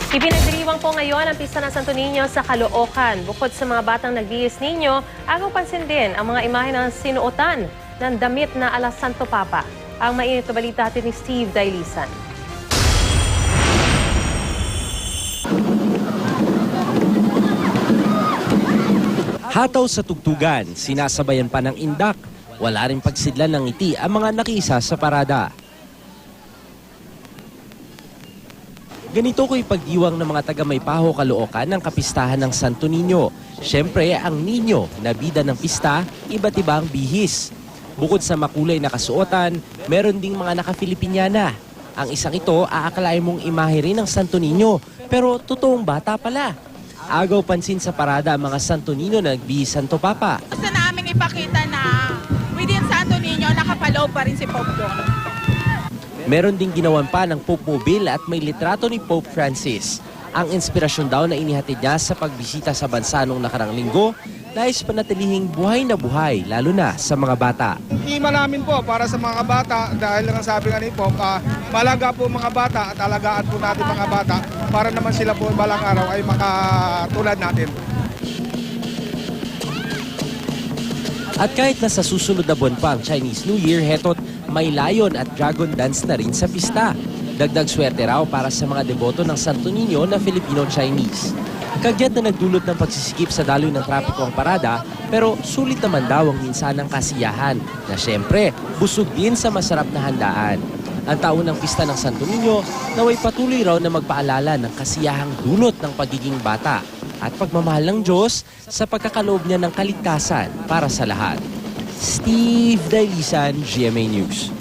Ipinagdiriwang po ngayon ang Pista ng Santo Niño sa Caloocan. Bukod sa mga batang nagbihis ninyo, agaw pansin din ang mga imahe ng sinuotan ng damit na ala Santo Papa. Ang mainit na balita natin ni Steve Dailisan. Hataw sa tugtugan, sinasabayan pa ng indak. Wala rin pagsidlan ng ngiti ang mga nakiisa sa parada. Ganito ko ipagdiwang ng mga taga Maypaho, Caloocan ng kapistahan ng Santo Niño. Siyempre, ang Niño na bida ng pista, iba't ibang bihis. Bukod sa makulay na kasuotan, meron ding mga naka-Filipinyana. Ang isang ito, aakalain mong imahe rin ng Santo Niño, pero totoong bata pala. Agaw pansin sa parada ang mga Santo Niño na nagbihis Santo Papa. Gusto namin ipakita na within Santo Niño, nakapaloob pa rin si Pope doon. Meron ding ginawan pa ng Pope Mobile at may litrato ni Pope Francis. Ang inspirasyon daw na inihatid niya sa pagbisita sa bansa noong nakarang linggo, nais panatilihing buhay na buhay, lalo na sa mga bata. Ima namin po para sa mga bata dahil lang sabi nga ni Pope, malaga po mga bata at alagaan po natin mga bata para naman sila po balang araw ay makatulad natin. At kahit nasa susunod na buwan pa ang Chinese New Year, heto't may lion at dragon dance na rin sa pista. Dagdag swerte raw para sa mga deboto ng Santo Niño na Filipino-Chinese. Kagyat na nagdulot ng pagsisikip sa daloy ng trapiko ang parada, pero sulit naman daw ang minsanang kasiyahan na syempre busog din sa masarap na handaan. Ang taon ng pista ng Santo Niño naway patuloy raw na magpaalala ng kasiyahang dulot ng pagiging bata at pagmamahal ng Diyos sa pagkakaloob niya ng kaligtasan para sa lahat. Steve Dailisan, GMA News.